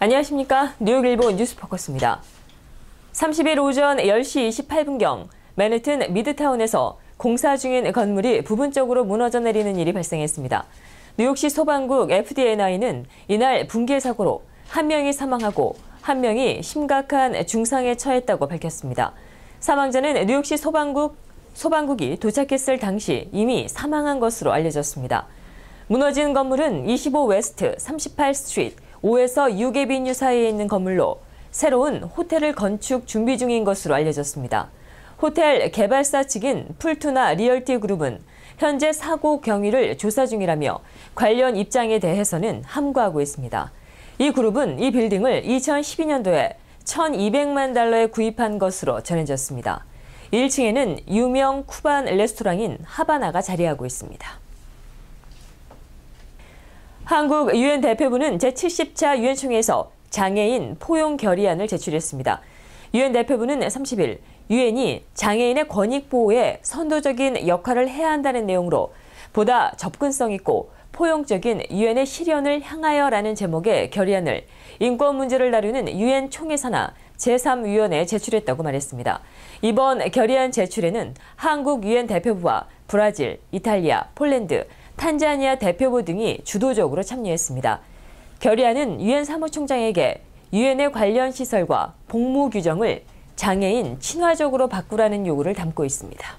안녕하십니까. 뉴욕일보 뉴스포커스입니다. 30일 오전 10시 28분경 맨해튼 미드타운에서 공사 중인 건물이 부분적으로 무너져 내리는 일이 발생했습니다. 뉴욕시 소방국 FDNI는 이날 붕괴 사고로 한 명이 사망하고 한 명이 심각한 중상에 처했다고 밝혔습니다. 사망자는 뉴욕시 소방국이 도착했을 당시 이미 사망한 것으로 알려졌습니다. 무너진 건물은 25 웨스트 38 스트리트 5에서 6에비뉴 사이에 있는 건물로 새로운 호텔을 건축 준비 중인 것으로 알려졌습니다. 호텔 개발사 측인 풀투나 리얼티 그룹은 현재 사고 경위를 조사 중이라며 관련 입장에 대해서는 함구하고 있습니다. 이 그룹은 이 빌딩을 2012년도에 $1,200만 구입한 것으로 전해졌습니다. 1층에는 유명 쿠반 레스토랑인 하바나가 자리하고 있습니다. 한국 유엔 대표부는 제70차 유엔 총회에서 장애인 포용 결의안을 제출했습니다. 유엔 대표부는 30일 유엔이 장애인의 권익 보호에 선도적인 역할을 해야 한다는 내용으로 보다 접근성 있고 포용적인 유엔의 실현을 향하여라는 제목의 결의안을 인권 문제를 다루는 유엔 총회 산하 제3위원회에 제출했다고 말했습니다. 이번 결의안 제출에는 한국 유엔 대표부와 브라질, 이탈리아, 폴란드, 탄자니아 대표부 등이 주도적으로 참여했습니다. 결의안은 유엔 사무총장에게 유엔의 관련 시설과 복무 규정을 장애인 친화적으로 바꾸라는 요구를 담고 있습니다.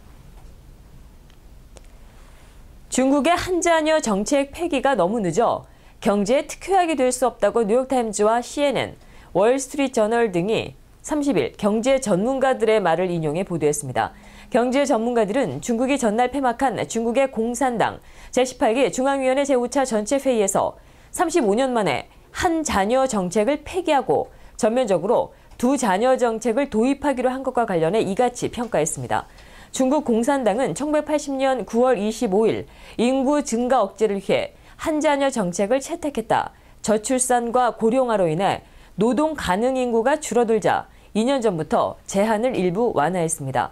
중국의 한자녀 정책 폐기가 너무 늦어 경제에 특효약이 될 수 없다고 뉴욕타임즈와 CNN, 월스트리트저널 등이 30일 경제 전문가들의 말을 인용해 보도했습니다. 경제 전문가들은 중국이 전날 폐막한 중국의 공산당 제18기 중앙위원회 제5차 전체회의에서 35년 만에 한 자녀 정책을 폐기하고 전면적으로 두 자녀 정책을 도입하기로 한 것과 관련해 이같이 평가했습니다. 중국 공산당은 1980년 9월 25일 인구 증가 억제를 위해 한 자녀 정책을 채택했다. 저출산과 고령화로 인해 노동 가능 인구가 줄어들자 2년 전부터 제한을 일부 완화했습니다.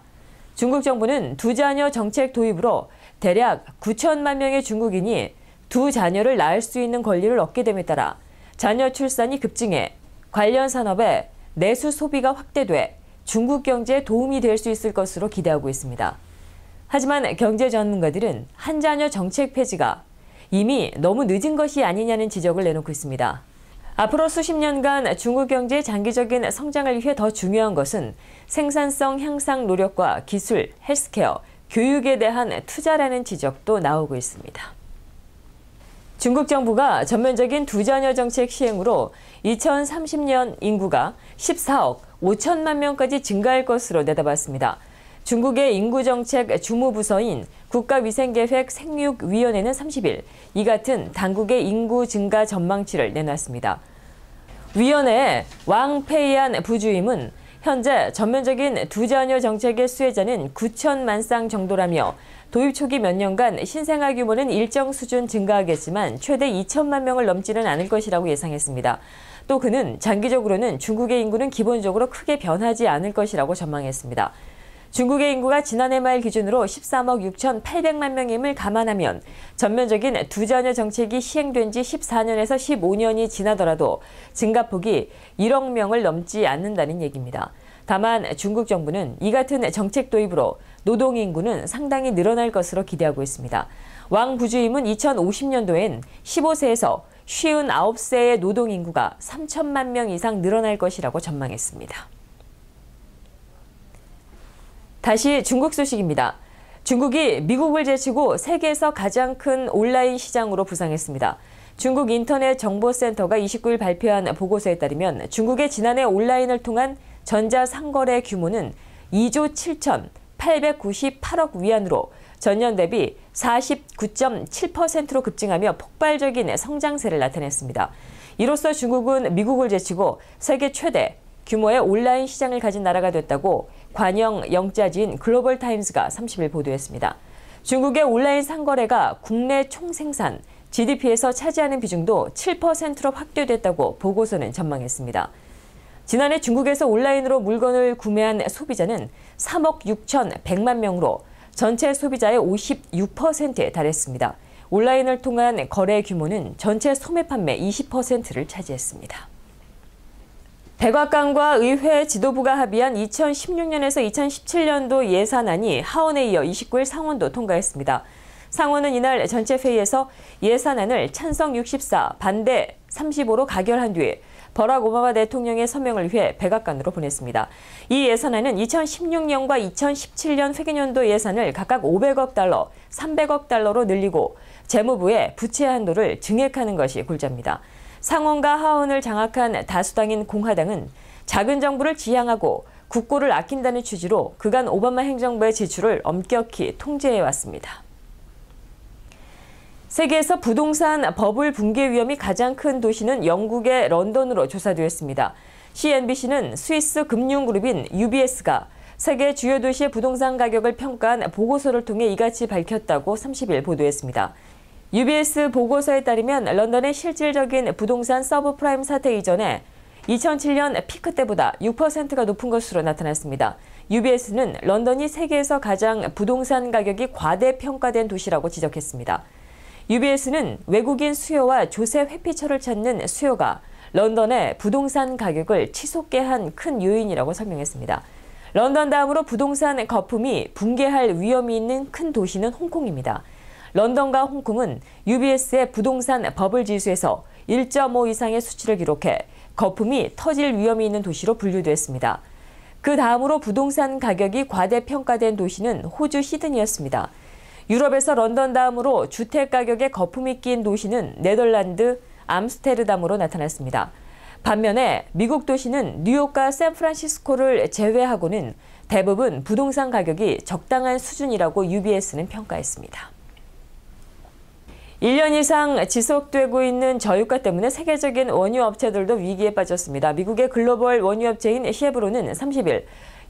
중국 정부는 두 자녀 정책 도입으로 대략 9천만 명의 중국인이 두 자녀를 낳을 수 있는 권리를 얻게 됨에 따라 자녀 출산이 급증해 관련 산업의 내수 소비가 확대돼 중국 경제에 도움이 될 수 있을 것으로 기대하고 있습니다. 하지만 경제 전문가들은 한 자녀 정책 폐지가 이미 너무 늦은 것이 아니냐는 지적을 내놓고 있습니다. 앞으로 수십 년간 중국 경제의 장기적인 성장을 위해 더 중요한 것은 생산성 향상 노력과 기술, 헬스케어, 교육에 대한 투자라는 지적도 나오고 있습니다. 중국 정부가 전면적인 두 자녀 정책 시행으로 2030년 인구가 14억 5천만 명까지 증가할 것으로 내다봤습니다. 중국의 인구정책 주무부서인 국가위생계획 생육위원회는 30일 이 같은 당국의 인구 증가 전망치를 내놨습니다. 위원회의 왕페이안 부주임은 현재 전면적인 두 자녀 정책의 수혜자는 9천만 쌍 정도라며 도입 초기 몇 년간 신생아 규모는 일정 수준 증가하겠지만 최대 2천만 명을 넘지는 않을 것이라고 예상했습니다. 또 그는 장기적으로는 중국의 인구는 기본적으로 크게 변하지 않을 것이라고 전망했습니다. 중국의 인구가 지난해 말 기준으로 13억 6,800만 명임을 감안하면 전면적인 두 자녀 정책이 시행된 지 14년에서 15년이 지나더라도 증가폭이 1억 명을 넘지 않는다는 얘기입니다. 다만 중국 정부는 이 같은 정책 도입으로 노동 인구는 상당히 늘어날 것으로 기대하고 있습니다. 왕 부주임은 2050년도엔 15세에서 59세의 노동 인구가 3천만 명 이상 늘어날 것이라고 전망했습니다. 다시 중국 소식입니다. 중국이 미국을 제치고 세계에서 가장 큰 온라인 시장으로 부상했습니다. 중국 인터넷 정보센터가 29일 발표한 보고서에 따르면 중국의 지난해 온라인을 통한 전자상거래 규모는 2조 7,898억 위안으로 전년 대비 49.7%로 급증하며 폭발적인 성장세를 나타냈습니다. 이로써 중국은 미국을 제치고 세계 최대 규모의 온라인 시장을 가진 나라가 됐다고 관영 영자지인 글로벌타임스가 30일 보도했습니다. 중국의 온라인 상거래가 국내 총생산, GDP에서 차지하는 비중도 7%로 확대됐다고 보고서는 전망했습니다. 지난해 중국에서 온라인으로 물건을 구매한 소비자는 3억 6,100만 명으로 전체 소비자의 56%에 달했습니다. 온라인을 통한 거래 규모는 전체 소매 판매 20%를 차지했습니다. 백악관과 의회 지도부가 합의한 2016년에서 2017년도 예산안이 하원에 이어 29일 상원도 통과했습니다. 상원은 이날 전체 회의에서 예산안을 찬성 64, 반대 35로 가결한 뒤 버락 오바마 대통령의 서명을 위해 백악관으로 보냈습니다. 이 예산안은 2016년과 2017년 회계년도 예산을 각각 500억 달러, 300억 달러로 늘리고 재무부의 부채 한도를 증액하는 것이 골자입니다. 상원과 하원을 장악한 다수당인 공화당은 작은 정부를 지향하고 국고를 아낀다는 취지로 그간 오바마 행정부의 지출을 엄격히 통제해왔습니다. 세계에서 부동산 버블 붕괴 위험이 가장 큰 도시는 영국의 런던으로 조사되었습니다. CNBC는 스위스 금융그룹인 UBS가 세계 주요 도시의 부동산 가격을 평가한 보고서를 통해 이같이 밝혔다고 30일 보도했습니다. UBS 보고서에 따르면 런던의 실질적인 부동산 서브프라임 사태 이전에 2007년 피크 때보다 6%가 높은 것으로 나타났습니다. UBS는 런던이 세계에서 가장 부동산 가격이 과대평가된 도시라고 지적했습니다. UBS는 외국인 수요와 조세 회피처를 찾는 수요가 런던의 부동산 가격을 치솟게 한 큰 요인이라고 설명했습니다. 런던 다음으로 부동산 거품이 붕괴할 위험이 있는 큰 도시는 홍콩입니다. 런던과 홍콩은 UBS의 부동산 버블 지수에서 1.5 이상의 수치를 기록해 거품이 터질 위험이 있는 도시로 분류됐습니다. 그 다음으로 부동산 가격이 과대평가된 도시는 호주 시드니였습니다. 유럽에서 런던 다음으로 주택 가격에 거품이 낀 도시는 네덜란드 암스테르담으로 나타났습니다. 반면에 미국 도시는 뉴욕과 샌프란시스코를 제외하고는 대부분 부동산 가격이 적당한 수준이라고 UBS는 평가했습니다. 1년 이상 지속되고 있는 저유가 때문에 세계적인 원유 업체들도 위기에 빠졌습니다. 미국의 글로벌 원유 업체인 셰브론은 30일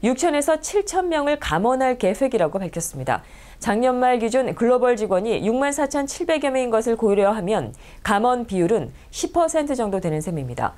6천에서 7천 명을 감원할 계획이라고 밝혔습니다. 작년 말 기준 글로벌 직원이 64,700여 명인 것을 고려하면 감원 비율은 10% 정도 되는 셈입니다.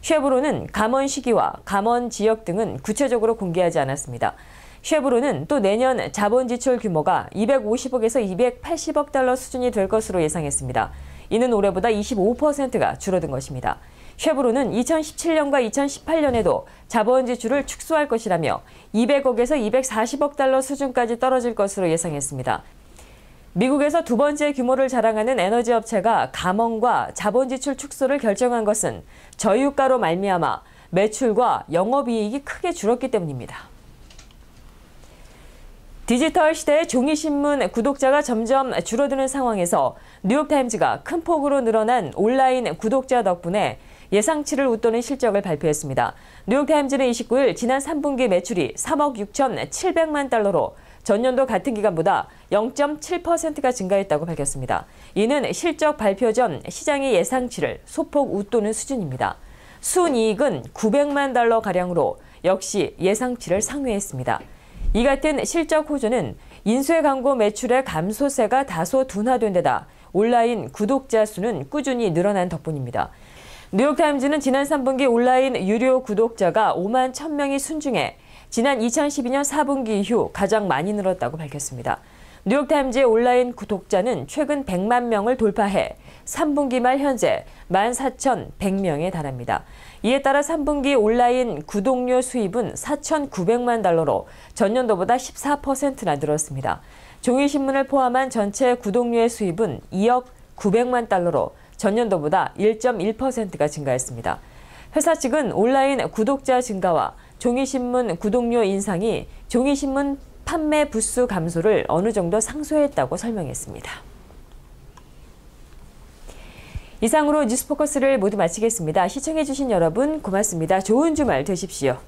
셰브론은 감원 시기와 감원 지역 등은 구체적으로 공개하지 않았습니다. 셰브론은 또 내년 자본 지출 규모가 250억에서 280억 달러 수준이 될 것으로 예상했습니다. 이는 올해보다 25%가 줄어든 것입니다. 셰브론은 2017년과 2018년에도 자본 지출을 축소할 것이라며 200억에서 240억 달러 수준까지 떨어질 것으로 예상했습니다. 미국에서 두 번째 규모를 자랑하는 에너지 업체가 감원과 자본 지출 축소를 결정한 것은 저유가로 말미암아 매출과 영업이익이 크게 줄었기 때문입니다. 디지털 시대의 종이신문 구독자가 점점 줄어드는 상황에서 뉴욕타임즈가 큰 폭으로 늘어난 온라인 구독자 덕분에 예상치를 웃도는 실적을 발표했습니다. 뉴욕타임즈는 29일 지난 3분기 매출이 3억 6,700만 달러로 전년도 같은 기간보다 0.7%가 증가했다고 밝혔습니다. 이는 실적 발표 전 시장의 예상치를 소폭 웃도는 수준입니다. 순이익은 900만 달러가량으로 역시 예상치를 상회했습니다. 이 같은 실적 호조는 인쇄 광고 매출의 감소세가 다소 둔화된 데다 온라인 구독자 수는 꾸준히 늘어난 덕분입니다. 뉴욕타임즈는 지난 3분기 온라인 유료 구독자가 5만 1,000명이 순증해 지난 2012년 4분기 이후 가장 많이 늘었다고 밝혔습니다. 뉴욕타임즈의 온라인 구독자는 최근 100만 명을 돌파해 3분기 말 현재 14,100명에 달합니다. 이에 따라 3분기 온라인 구독료 수입은 4,900만 달러로 전년도보다 14%나 늘었습니다. 종이신문을 포함한 전체 구독료의 수입은 2억 900만 달러로 전년도보다 1.1%가 증가했습니다. 회사 측은 온라인 구독자 증가와 종이신문 구독료 인상이 종이신문 판매 부수 감소를 어느 정도 상쇄했다고 설명했습니다. 이상으로 뉴스포커스를 모두 마치겠습니다. 시청해주신 여러분 고맙습니다. 좋은 주말 되십시오.